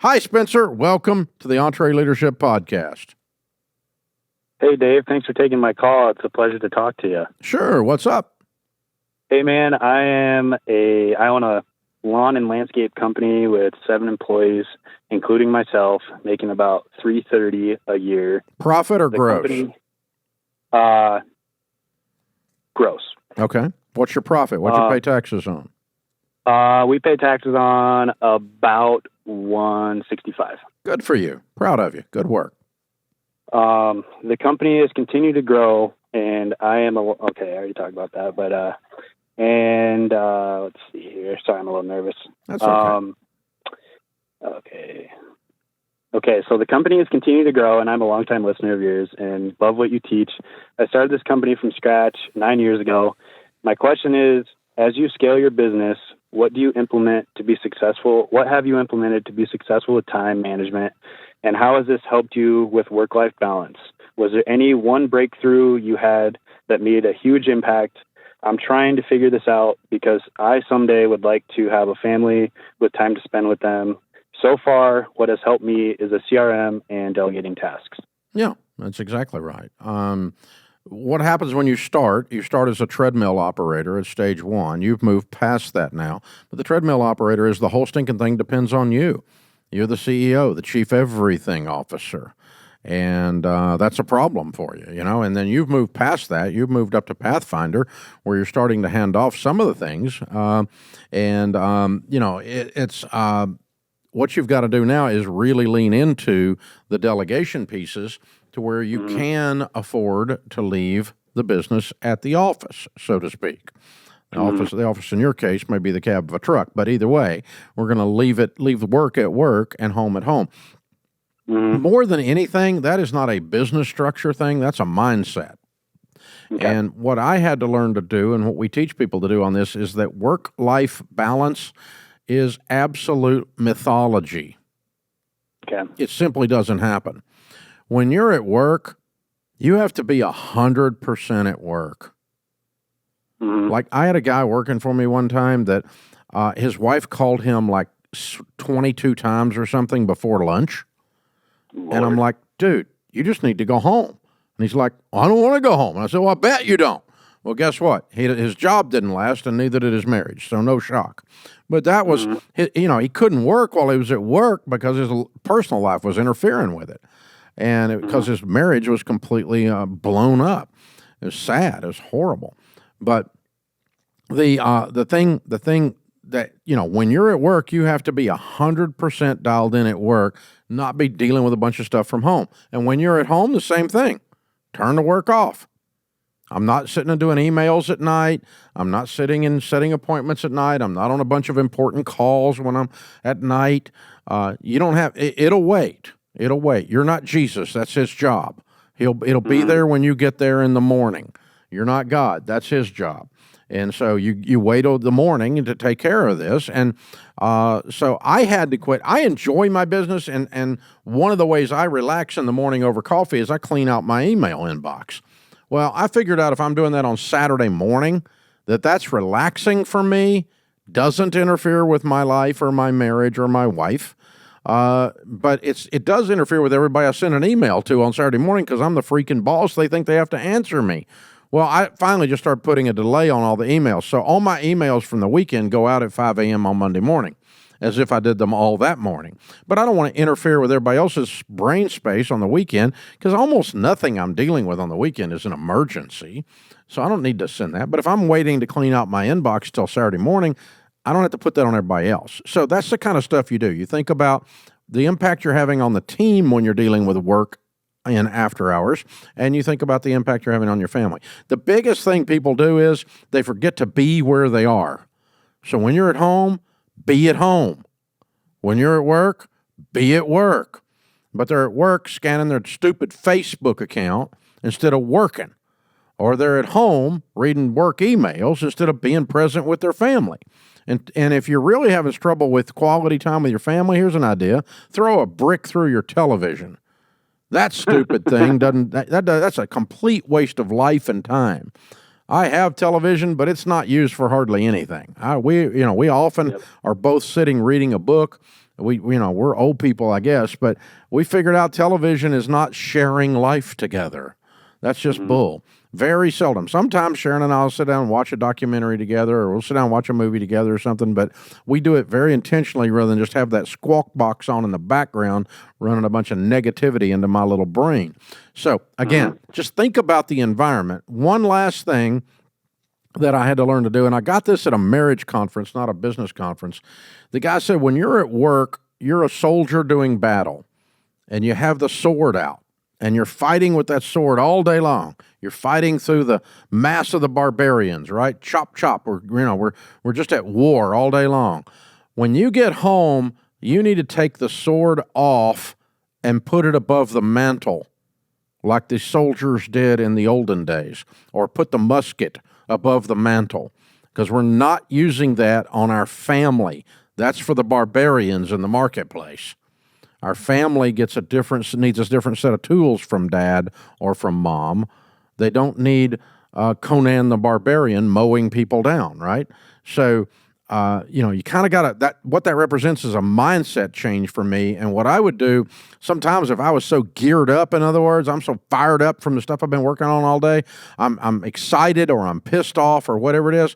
Hi, Spencer. Welcome to the EntreLeadership Podcast. Hey, Dave. Thanks for taking my call. It's a pleasure to talk to you. Sure. What's up? Hey, man, I own a lawn and landscape company with 7 employees, including myself, making about $330 a year. Profit or gross? Gross. Okay. What's your profit? What you pay taxes on? We pay taxes on about $165. Good for you. Proud of you. Good work. The company has continued to grow, and I already talked about that, but let's see here. Sorry, I'm a little nervous. That's okay. Okay, so the company has continued to grow, and I'm a longtime listener of yours and love what you teach. I started this company from scratch 9 years ago. My question is, as you scale your business, what do you implement to be successful? What have you implemented to be successful with time management? And how has this helped you with work-life balance? Was there any one breakthrough you had that made a huge impact? I'm trying to figure this out because I someday would like to have a family with time to spend with them. So far, what has helped me is a CRM and delegating tasks. Yeah, that's exactly right. What happens when you start as a treadmill operator at stage 1. You've moved past that now. But the treadmill operator is the whole stinking thing depends on you. You're the CEO, the chief everything officer. And that's a problem for you, and then you've moved past that. You've moved up to Pathfinder where you're starting to hand off some of the things. It's what you've got to do now is really lean into the delegation pieces to where you can afford to leave the business at the office, so to speak. The office in your case may be the cab of a truck, but either way, we're going to leave the work at work and home at home. More than anything, that is not a business structure thing. That's a mindset. Okay. And what I had to learn to do, and what we teach people to do on this, is that work-life balance is absolute mythology. Okay. It simply doesn't happen. When you're at work, you have to be 100% at work. Like I had a guy working for me one time that his wife called him like 22 times or something before lunch. Lord. And I'm like, dude, you just need to go home. And he's like, I don't want to go home. And I said, well, I bet you don't. Well, guess what? His job didn't last, and neither did his marriage, so no shock. But that was, he couldn't work while he was at work because his personal life was interfering with it. And because his marriage was completely blown up. It was sad. It was horrible. But the thing that, when you're at work, you have to be 100% dialed in at work, not be dealing with a bunch of stuff from home. And when you're at home, the same thing. Turn the work off. I'm not sitting and doing emails at night. I'm not sitting and setting appointments at night. I'm not on a bunch of important calls when I'm at night. You don't have, it'll wait. It'll wait. You're not Jesus. That's his job. It'll be there when you get there in the morning. You're not God. That's his job. And so you wait till the morning to take care of this. And so I had to quit. I enjoy my business, and one of the ways I relax in the morning over coffee is I clean out my email inbox. Well, I figured out if I'm doing that on Saturday morning, that's relaxing for me, doesn't interfere with my life or my marriage or my wife. But it does interfere with everybody I send an email to on Saturday morning because I'm the freaking boss. They think they have to answer me. Well, I finally just started putting a delay on all the emails. So all my emails from the weekend go out at 5 a.m. on Monday morning, as if I did them all that morning. But I don't want to interfere with everybody else's brain space on the weekend because almost nothing I'm dealing with on the weekend is an emergency. So I don't need to send that. But if I'm waiting to clean out my inbox till Saturday morning, I don't have to put that on everybody else. So that's the kind of stuff you do. You think about the impact you're having on the team when you're dealing with work in after hours, and you think about the impact you're having on your family. The biggest thing people do is they forget to be where they are. So when you're at home, be at home. When you're at work, be at work. But they're at work scanning their stupid Facebook account instead of working. Or they're at home reading work emails instead of being present with their family. And if you're really having trouble with quality time with your family, here's an idea. Throw a brick through your television. That stupid thing that's a complete waste of life and time. I have television, but it's not used for hardly anything. We often are both sitting reading a book we're old people, I guess, but we figured out television is not sharing life together. That's just bull. Very seldom. Sometimes Sharon and I will sit down and watch a documentary together, or we'll sit down and watch a movie together or something, but we do it very intentionally rather than just have that squawk box on in the background running a bunch of negativity into my little brain. So, again, just think about the environment. One last thing that I had to learn to do, and I got this at a marriage conference, not a business conference. The guy said, when you're at work, you're a soldier doing battle, and you have the sword out, and you're fighting with that sword all day long. You're fighting through the mass of the barbarians, right? Chop, chop. We're just at war all day long. When you get home, you need to take the sword off and put it above the mantle, like the soldiers did in the olden days, or put the musket above the mantle, because we're not using that on our family. That's for the barbarians in the marketplace. Our family needs a different set of tools from dad or from mom. They don't need Conan the Barbarian mowing people down, right? So, you kind of got to, what that represents is a mindset change for me. And what I would do sometimes, if I was so geared up, in other words, I'm so fired up from the stuff I've been working on all day, I'm excited or I'm pissed off or whatever it is,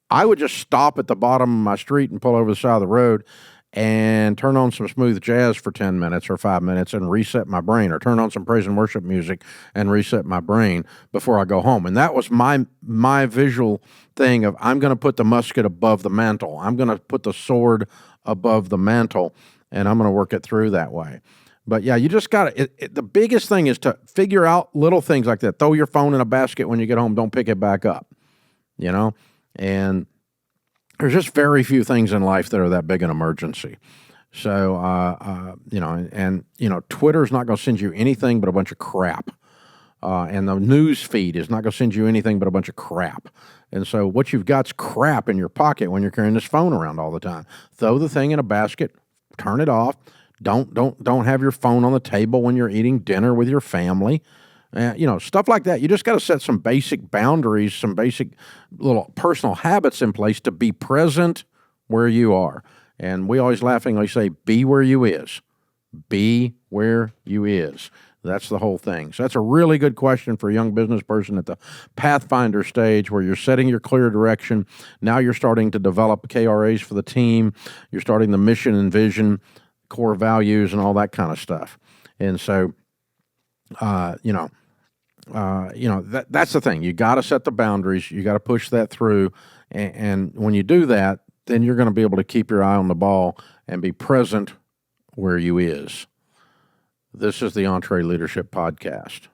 I would just stop at the bottom of my street and pull over the side of the road and turn on some smooth jazz for 10 minutes or 5 minutes and reset my brain, or turn on some praise and worship music and reset my brain before I go home. And that was my visual thing of, I'm going to put the musket above the mantle. I'm going to put the sword above the mantle, and I'm going to work it through that way. But yeah, you just got to, the biggest thing is to figure out little things like that. Throw your phone in a basket when you get home. Don't pick it back up, and there's just very few things in life that are that big an emergency. So, Twitter's not going to send you anything but a bunch of crap. And the news feed is not going to send you anything but a bunch of crap. And so what you've got's crap in your pocket when you're carrying this phone around all the time. Throw the thing in a basket, turn it off. Don't have your phone on the table when you're eating dinner with your family. Stuff like that. You just got to set some basic boundaries, some basic little personal habits in place to be present where you are. And we always laughingly say, be where you is. Be where you is. That's the whole thing. So that's a really good question for a young business person at the Pathfinder stage, where you're setting your clear direction. Now you're starting to develop KRAs for the team. You're starting the mission and vision, core values, and all that kind of stuff. And so, that's the thing. You got to set the boundaries. You got to push that through. And when you do that, then you're going to be able to keep your eye on the ball and be present where you is. This is the EntreLeadership Podcast.